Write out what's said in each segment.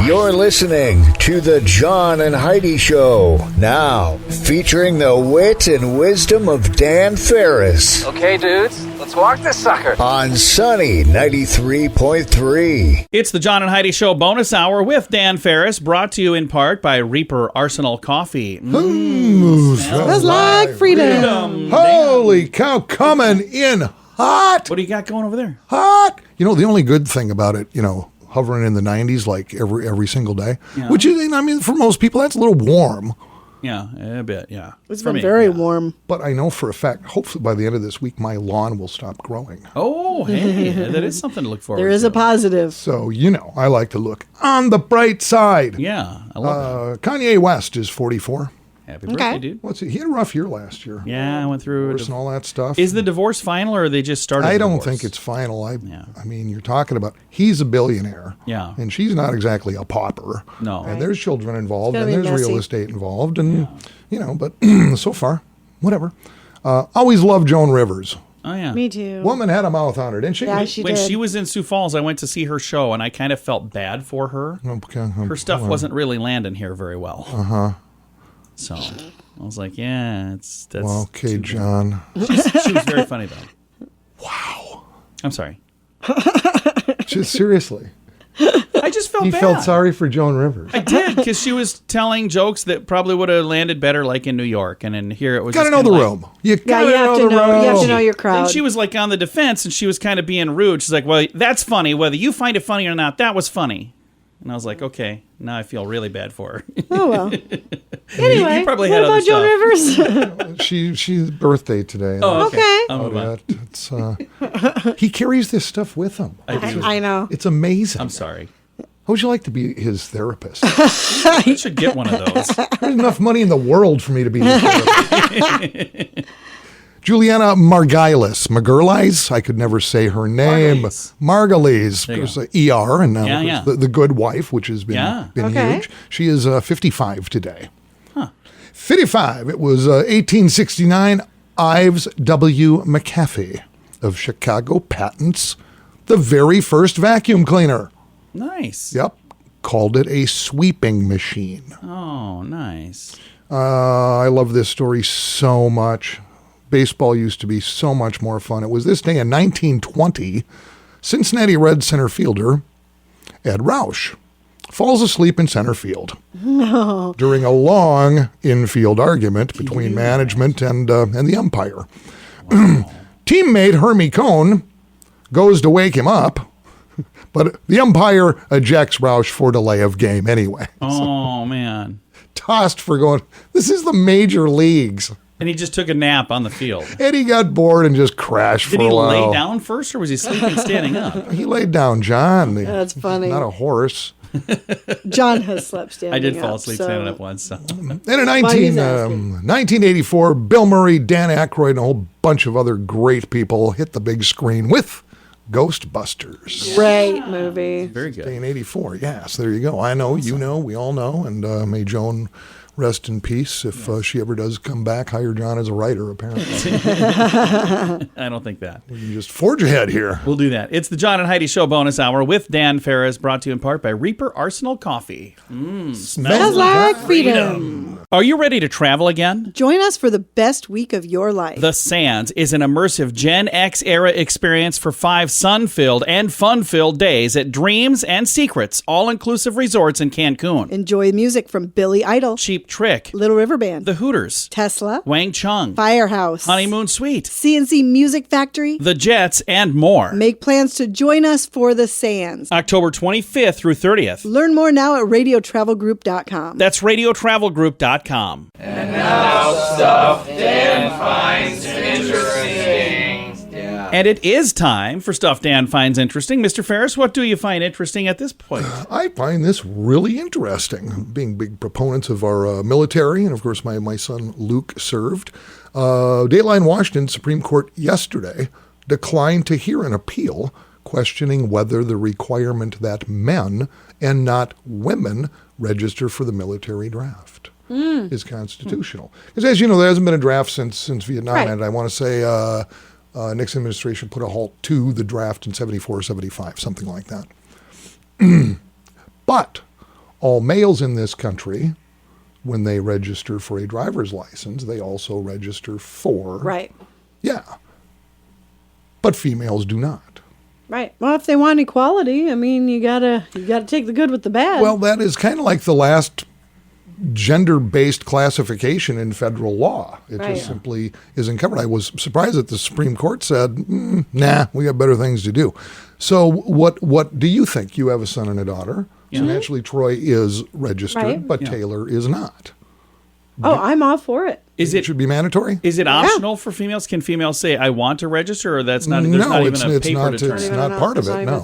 You're listening to the John and Heidi Show, now featuring the wit and wisdom of Dan Farris. Okay, dudes, let's walk this sucker. On Sunny 93.3. It's the John and Heidi Show bonus hour with Dan Farris, brought to you in part by Reaper Arsenal Coffee. Smells like freedom. Holy cow, coming in hot. What do you got going over there? Hot. You know, the only good thing about it, hovering in the 90s like every single day, which is, for most people, that's a little warm. Yeah, a bit, yeah. It's been very warm. But I know for a fact, hopefully by the end of this week, my lawn will stop growing. Oh, hey, that is something to look forward to. There is a positive. So, I like to look on the bright side. Yeah, I love Kanye West is 44. Happy birthday, dude. He had a rough year last year. Yeah, I went through divorce and all that stuff. Is the divorce final, or they just started I don't divorce? think it's final. I mean, you're talking about, he's a billionaire. Yeah. And she's not exactly a pauper. No. And there's children involved, It's and gonna be there's messy. real estate involved, and, but so far, whatever. Always loved Joan Rivers. Oh, yeah. Me too. Woman had a mouth on her, didn't she? Yeah, she When did. she was in Sioux Falls, I went to see her show, and I kind of felt bad for her. Okay. Her stuff wasn't really landing here very well. Uh-huh. So I was like, that's Well, okay, too John. bad. She was very funny, though. Wow. I'm sorry. Just seriously. I just felt He bad. felt sorry for Joan Rivers. I did, because she was telling jokes that probably would have landed better, like in New York, and in here it was. Gotta just know the kinda like- room. You gotta you have know to the know. room. You have to know your crowd. And she was like on the defense, and she was kind of being rude. She's like, "Well, that's funny. Whether you find it funny or not, that was funny." And I was like, "Okay, now I feel really bad for her." Oh, well. Anyway, you probably what had other about Joan Rivers? She's birthday today. Oh, Okay. I'll move on. It's, he carries this stuff with him. I know. It's amazing. I'm sorry. How would you like to be his therapist? You should get one of those. There's enough money in the world for me to be his therapist. Juliana Margulies. I could never say her name. Margulies. There you There's ER, and now Yeah. The Good Wife, which has been Okay. huge. She is 55 today. 55. It was 1869. Ives W. McAfee of Chicago patents the very first vacuum cleaner. Nice. Yep. Called it a sweeping machine. Oh, nice. I love this story so much. Baseball used to be so much more fun. It was this day in 1920, Cincinnati Reds center fielder Ed Roush falls asleep in center field during a long infield argument between management and the umpire. Teammate Hermie Cohn goes to wake him up, but the umpire ejects Roush for delay of game anyway. Oh, man. Tossed for going, this is the major leagues. And he just took a nap on the field. And he got bored and just crashed Did for he a while. lay down first, or was he sleeping standing up? He laid down, John. That's funny. Not a horse. John has slept standing I did up, fall asleep so- standing up once. So. And in he's asking. 1984, Bill Murray, Dan Aykroyd, and a whole bunch of other great people hit the big screen with Ghostbusters. Great movie. Very Day good. in 84, yes, there you go. I know, you know, we all know, and may Joan rest in peace. If she ever does come back, hire John as a writer, apparently. I don't think that. We can just forge ahead here. We'll do that. It's the John and Heidi Show bonus hour with Dan Farris, brought to you in part by Reaper Arsenal Coffee. Smells like freedom. Are you ready to travel again? Join us for the best week of your life. The Sands is an immersive Gen X era experience for 5 sun-filled and fun-filled days at Dreams and Secrets all-inclusive resorts in Cancun. Enjoy music from Billy Idol, Cheap Trick, Little River Band, The Hooters, Tesla, Wang Chung, Firehouse, Honeymoon Suite, CNC Music Factory. The Jets, and more. Make plans to join us for the Sands. October 25th through 30th. Learn more now at radiotravelgroup.com. That's radiotravelgroup.com. And it is time for Stuff Dan Finds Interesting. Mr. Farris, what do you find interesting at this point? I find this really interesting, being big proponents of our military, and of course my son Luke served. Dateline Washington Supreme Court yesterday declined to hear an appeal questioning whether the requirement that men and not women register for the military draft is constitutional. Because as you know, there hasn't been a draft since Vietnam, Right. and I want to say Nixon administration put a halt to the draft in 74 or 75, something like that. But all males in this country, when they register for a driver's license, they also register for... Right. Yeah. But females do not. Right. Well, if they want equality, I mean, you gotta take the good with the bad. Well, that is kind of like the last gender-based classification in federal law. It Right. just simply isn't covered. I was surprised that the Supreme Court said, nah, we got better things to do. So what do you think? You have a son and a daughter. Yeah. So naturally Troy is registered, Right. but Yeah. Taylor is not. oh, I'm all for it. Is It it should be mandatory? is it optional for females? Can females say I want to register, or that's not? There's not even a paper not, to turn. it's in? not part of It's not it, even a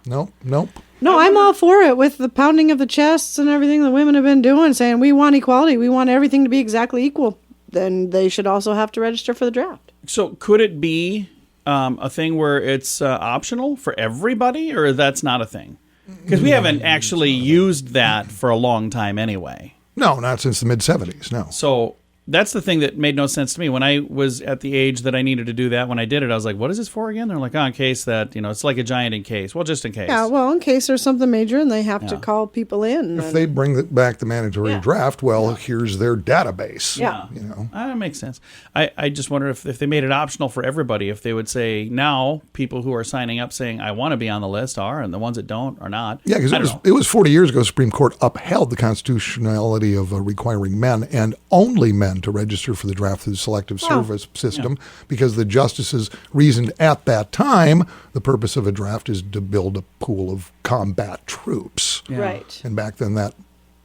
no. thing. Nope. No, I'm all for it with the pounding of the chests and everything the women have been doing, saying we want equality. We want everything to be exactly equal. Then they should also have to register for the draft. So could it be a thing where it's optional for everybody, or that's not a thing? Because we haven't actually used that for a long time anyway. No, not since the mid-'70s, no. So that's the thing that made no sense to me. When I was at the age that I needed to do that, when I did it, I was like, what is this for again? They're like, in case that, it's like a giant in case. Well, just in case. Yeah, well, in case there's something major and they have to call people in. If they bring back the mandatory Yeah. draft, well, here's their database. Yeah. You know. That makes sense. I just wonder if they made it optional for everybody, if they would say now people who are signing up saying, I want to be on the list are, and the ones that don't are not. Yeah, because it was 40 years ago, the Supreme Court upheld the constitutionality of requiring men and only men to register for the draft through the selective service system, because the justices reasoned at that time the purpose of a draft is to build a pool of combat troops. Yeah. Right. And back then that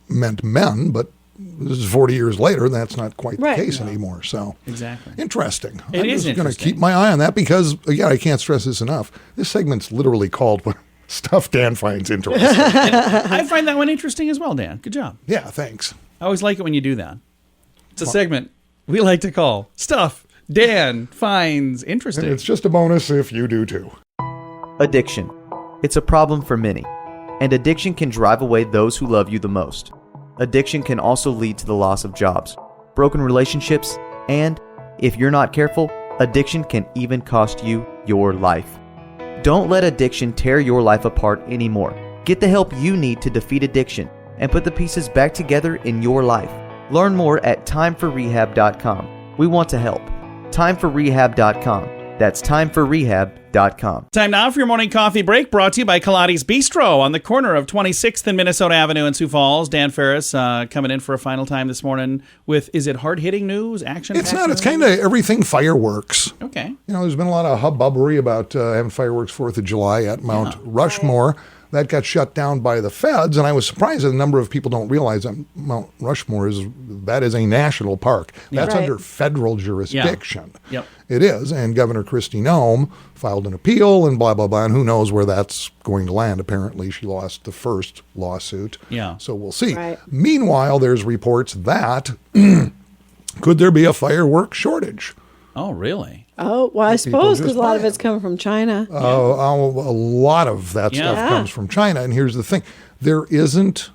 meant men, but this is 40 years later, and that's not quite Right. the case anymore. So Exactly. interesting. It I'm is just going to interesting. keep my eye on that because, again, I can't stress this enough. This segment's literally called Stuff Dan Finds Interesting. I find that one interesting as well, Dan. Good job. Yeah, thanks. I always like it when you do that. It's a segment we like to call Stuff Dan Finds Interesting. And it's just a bonus if you do too. Addiction. It's a problem for many, and addiction can drive away those who love you the most. Addiction can also lead to the loss of jobs, broken relationships, and, if you're not careful, addiction can even cost you your life. Don't let addiction tear your life apart anymore. Get the help you need to defeat addiction and put the pieces back together in your life. Learn more at timeforrehab.com. We want to help. Timeforrehab.com. That's timeforrehab.com. Time now for your morning coffee break, brought to you by Kaladi's Bistro on the corner of 26th and Minnesota Avenue in Sioux Falls. Dan Farris coming in for a final time this morning with, is it hard-hitting news, action? It's not. It's kind of everything fireworks. Okay. You know, there's been a lot of hubbubbery about having fireworks 4th of July at Mount Rushmore. That got shut down by the feds, and I was surprised that a number of people don't realize that Mount Rushmore is a national park. That's Right. under federal jurisdiction. Yep. It is, and Governor Kristi Noem filed an appeal and blah, blah, blah, and who knows where that's going to land. Apparently, she lost the first lawsuit. Yeah. So we'll see. Right. Meanwhile, there's reports that could there be a fireworks shortage? Oh, really? Oh, well, I suppose because just a lot buy of it's coming from China. A lot of that stuff Yeah. comes from China. And here's the thing. There isn't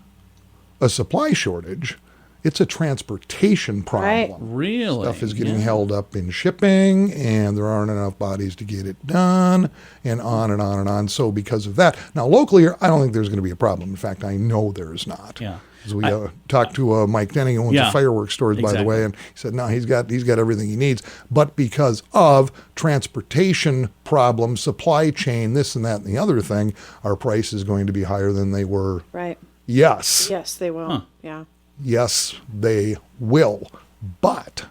a supply shortage. It's a transportation problem. Right. Really? Stuff is getting held up in shipping, and there aren't enough bodies to get it done, and on and on and on. So because of that, now locally, I don't think there's going to be a problem. In fact, I know there's not. Yeah. As we talked to Mike Denning, who owns the fireworks stores, by the way, Exactly. and he said, no, he's got everything he needs. But because of transportation problems, supply chain, this and that and the other thing, our price is going to be higher than they were. Right. Yes. Yes, they will. Yeah. Yes, they will. But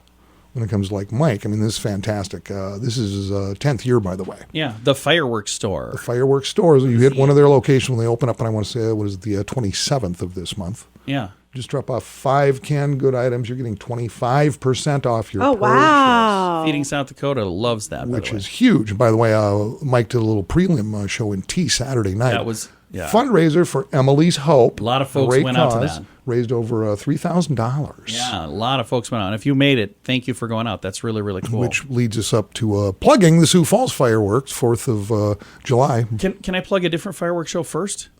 when it comes to like Mike, I mean, this is fantastic. This is his 10th year, by the way. Yeah, the fireworks store. Fireworks stores, you hit one of their locations when they open up, and I want to say, what is it, the 27th of this month? Yeah. Just drop off 5 canned good items. You're getting 25% off your Oh, purchase, wow. Feeding South Dakota loves that, by which the way. is huge. By the way, Mike did a little prelim show in T Saturday night. That was, fundraiser for Emily's Hope. A lot of folks Great went out to cause. that. Raised over $3,000. Yeah, a lot of folks went out. If you made it, thank you for going out. That's really, really cool. Which leads us up to plugging the Sioux Falls fireworks, 4th of July. Can I plug a different fireworks show first?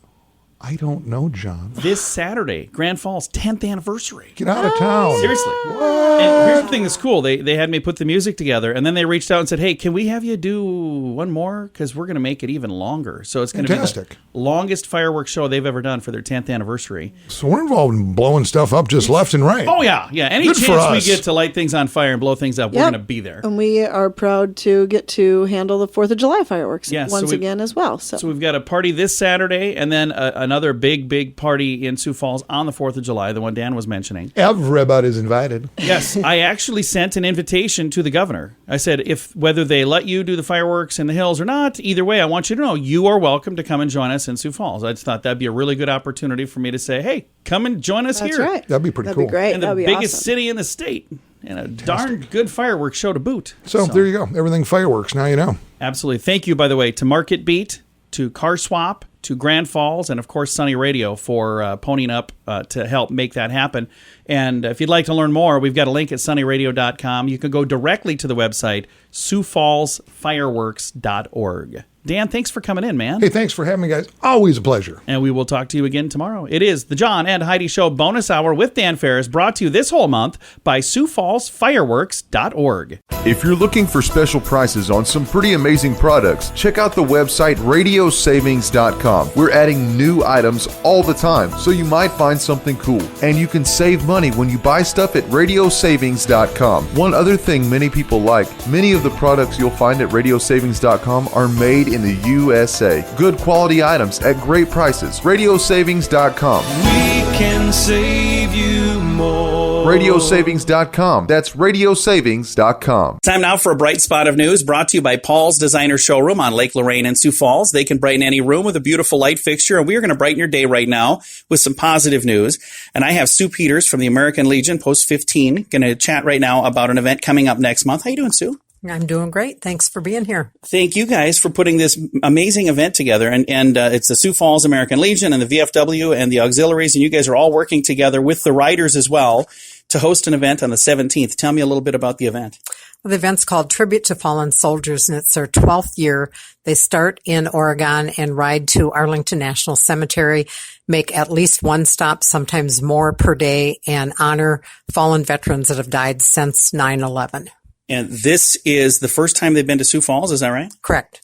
I don't know, John. This Saturday, Grand Falls 10th anniversary. Get out of town. Seriously. And here's the thing that's cool. They had me put the music together, and then they reached out and said, hey, can we have you do one more? Because we're going to make it even longer. So it's going to be the longest fireworks show they've ever done for their 10th anniversary. So we're involved in blowing stuff up just left and right. Oh, yeah. Yeah. Any chance we get to light things on fire and blow things up, we're going to be there. And we are proud to get to handle the 4th of July fireworks once again as well. So we've got a party this Saturday, and then another big party in Sioux Falls on the 4th of July, the one Dan was mentioning. Everybody's invited. Yes, I actually sent an invitation to the governor. I said, whether they let you do the fireworks in the hills or not, either way, I want you to know you are welcome to come and join us in Sioux Falls. I just thought that'd be a really good opportunity for me to say, hey, come and join us here. That's right. That'd be pretty cool. That'd be great. And the biggest city in the state. And a darn good fireworks show to boot. So there you go. Everything fireworks. Now you know. Absolutely. Thank you, by the way, to Market Beat, to Car Swap, to Grand Falls, and of course Sunny Radio for ponying up to help make that happen. And if you'd like to learn more, we've got a link at sunnyradio.com. You can go directly to the website, SiouxFallsFireworks.org. Dan, thanks for coming in, man. Hey, thanks for having me, guys. Always a pleasure. And we will talk to you again tomorrow. It is the John and Heidi Show bonus hour with Dan Farris, brought to you this whole month by SiouxFallsFireworks.org. If you're looking for special prices on some pretty amazing products, check out the website radiosavings.com. We're adding new items all the time, so you might find something cool. And you can save money when you buy stuff at radiosavings.com. One other thing many people like, many of the products you'll find at radiosavings.com are made in the USA. Good quality items at great prices. Radiosavings.com. We can save you more. Radiosavings.com. That's radiosavings.com. Time now for a bright spot of news brought to you by Paul's Designer Showroom on Lake Lorraine in Sioux Falls. They can brighten any room with a beautiful light fixture, and we are going to brighten your day right now with some positive news. And I have Sue Peters from the American Legion, Post 15, going to chat right now about an event coming up next month. How you doing, Sue? I'm doing great. Thanks for being here. Thank you guys for putting this amazing event together. And it's the Sioux Falls American Legion and the VFW and the auxiliaries, and you guys are all working together with the riders as well to host an event on the 17th. Tell me a little bit about the event. Well, the event's called Tribute to Fallen Soldiers, and it's their 12th year. They start in Oregon and ride to Arlington National Cemetery, make at least one stop, sometimes more per day, and honor fallen veterans that have died since 9/11. And this is the first time they've been to Sioux Falls, is that right? Correct.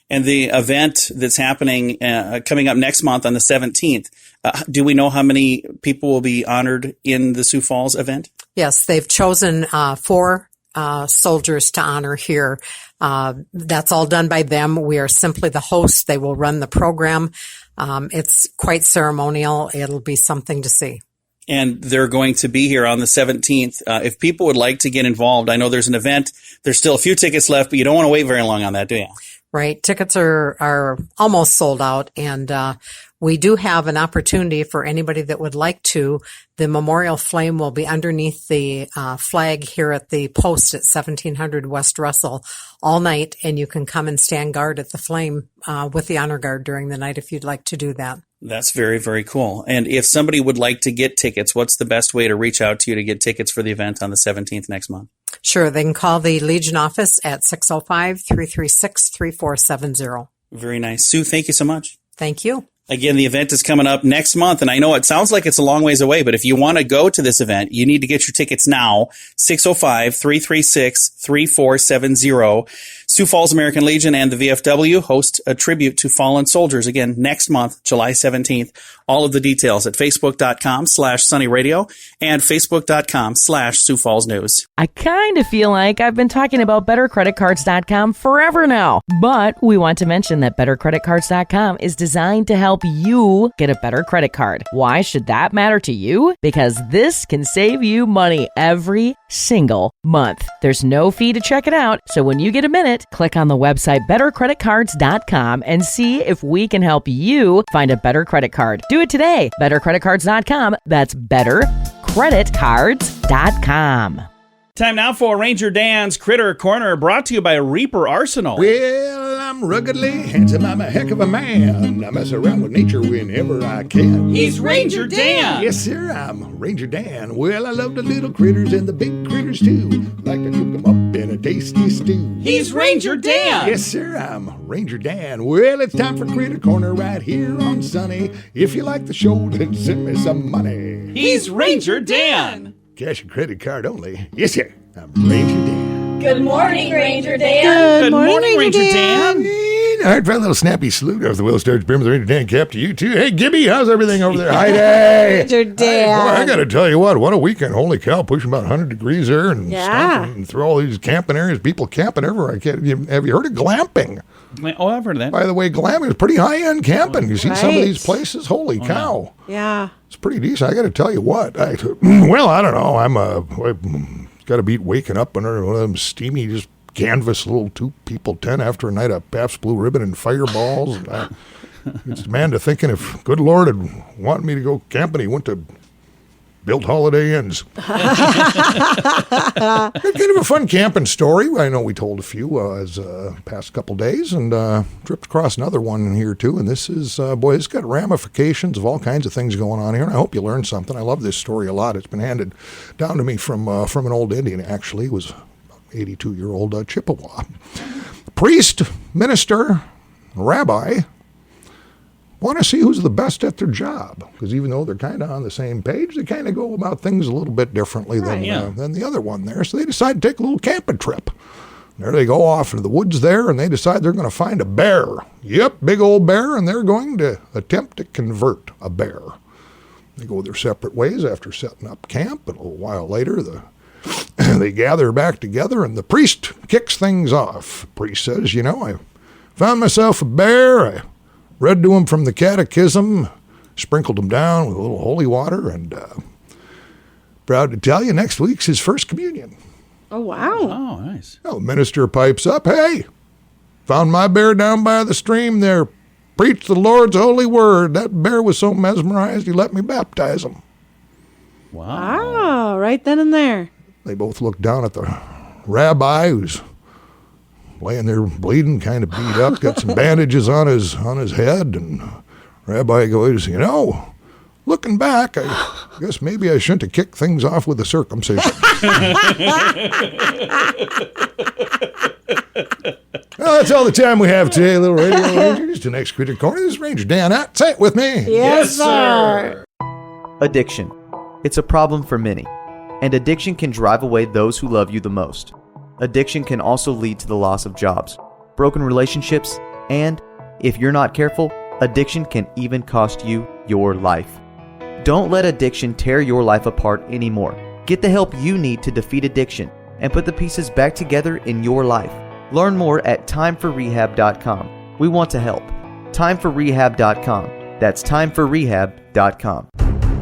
And the event that's happening, coming up next month on the 17th, do we know how many people will be honored in the Sioux Falls event? Yes, they've chosen 4 soldiers to honor here. That's all done by them. We are simply the host. They will run the program. It's quite ceremonial. It'll be something to see. And they're going to be here on the 17th. If people would like to get involved, I know there's an event. There's still a few tickets left, but you don't want to wait very long on that, do you? Right. Tickets are almost sold out, and we do have an opportunity for anybody that would like to. The memorial flame will be underneath the flag here at the post at 1700 West Russell all night, and you can come and stand guard at the flame with the honor guard during the night if you'd like to do that. That's very, very cool. And if somebody would like to get tickets, what's the best way to reach out to you to get tickets for the event on the 17th next month? Sure. They can call the Legion office at 605-336-3470. Very nice. Sue, thank you so much. Thank you. Again, the event is coming up next month, and I know it sounds like it's a long ways away, but if you want to go to this event, you need to get your tickets now, 605-336-3470. Sioux Falls American Legion and the VFW host a tribute to fallen soldiers, again, next month, July 17th. All of the details at facebook.com/sunnyradio and facebook.com/Sioux Falls News. I kind of feel like I've been talking about bettercreditcards.com forever now, but we want to mention that bettercreditcards.com is designed to help you get a better credit card. Why should that matter to you? Because this can save you money every single month. There's no fee to check it out, so when you get a minute, click on the website bettercreditcards.com and see if we can help you find a better credit card. Do it today. Bettercreditcards.com. That's bettercreditcards.com. Time now for Ranger Dan's Critter Corner, brought to you by Reaper Arsenal. Well, I'm ruggedly handsome. I'm a heck of a man. I mess around with nature whenever I can. He's Ranger Dan. Yes, sir, I'm Ranger Dan. Well, I love the little critters and the big critters too. Like to cook them up in a tasty stew. He's Ranger Dan. Yes, sir, I'm Ranger Dan. Well, it's time for Critter Corner right here on Sunny. If you like the show, then send me some money. He's Ranger Dan. Cash and credit card only. Yes, sir, I'm Ranger Dan. Good morning, Ranger Dan. Good morning, Ranger Dan. All right, for a little snappy salute off the Will Starch Brim with Ranger Dan cap to you, too. Hey, Gibby, how's everything over there? Heidi. Ranger Dan. Boy, I got to tell you what a weekend. Holy cow, pushing about 100 degrees there and stomping and through all these camping areas, people camping everywhere. Have you heard of glamping? Oh, I've heard of that. By the way, glamping is pretty high-end camping. You see some of these places? Holy cow. Yeah. It's pretty decent. I got to tell you what. I don't know. I'm got to beat waking up under one of them steamy, just canvas little 2-people tent after a night of Pabst Blue Ribbon and fireballs. It's the man to thinking if good Lord had wanted me to go camping, he went to build Holiday Inns. Kind of a fun camping story. I know we told a few as past couple days, and tripped across another one here too. And this is, it's got ramifications of all kinds of things going on here. And I hope you learned something. I love this story a lot. It's been handed down to me from an old Indian. Actually, it was 82-year-old Chippewa. Priest, minister, rabbi want to see who's the best at their job, because even though they're kind of on the same page, they kind of go about things a little bit differently than the other one there. So they decide to take a little camping trip. There they go off into the woods there, and they decide they're going to find a bear. Yep, big old bear, and they're going to attempt to convert a bear. They go their separate ways after setting up camp, and a little while later, they gather back together, and the priest kicks things off. The priest says, I found myself a bear. I read to him from the catechism, sprinkled him down with a little holy water, and proud to tell you, next week's his first communion. Oh, wow. Oh, nice. Well, the minister pipes up, hey, found my bear down by the stream there. Preached the Lord's holy word. That bear was so mesmerized, he let me baptize him. Wow, right then and there. They both look down at the rabbi, who's laying there bleeding, kind of beat up, got some bandages on his head, and rabbi goes, looking back, I guess maybe I shouldn't have kicked things off with a circumcision. Well, that's all the time we have today, little radio rangers. To next Critter Corner, this is Ranger Dan. Say it with me. Yes, sir. Addiction. It's a problem for many, and addiction can drive away those who love you the most. Addiction can also lead to the loss of jobs, broken relationships, and, if you're not careful, addiction can even cost you your life. Don't let addiction tear your life apart anymore. Get the help you need to defeat addiction and put the pieces back together in your life. Learn more at timeforrehab.com. We want to help. Timeforrehab.com. That's timeforrehab.com.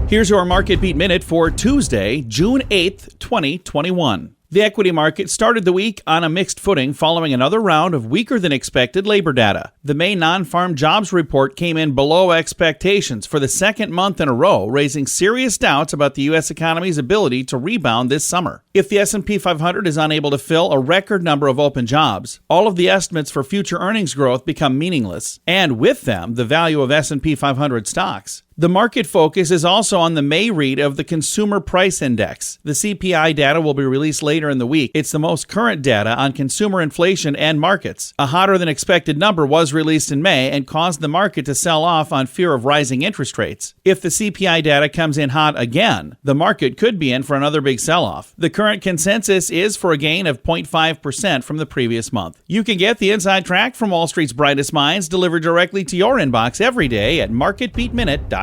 Here's your Market Beat Minute for Tuesday, June 8th, 2021. The equity market started the week on a mixed footing following another round of weaker than expected labor data. The May non-farm jobs report came in below expectations for the second month in a row, raising serious doubts about the U.S. economy's ability to rebound this summer. If the S&P 500 is unable to fill a record number of open jobs, all of the estimates for future earnings growth become meaningless, and with them, the value of S&P 500 stocks. The market focus is also on the May read of the Consumer Price Index. The CPI data will be released later in the week. It's the most current data on consumer inflation and markets. A hotter than expected number was released in May and caused the market to sell off on fear of rising interest rates. If the CPI data comes in hot again, the market could be in for another big sell-off. The current consensus is for a gain of 0.5% from the previous month. You can get the inside track from Wall Street's brightest minds delivered directly to your inbox every day at marketbeatminute.com.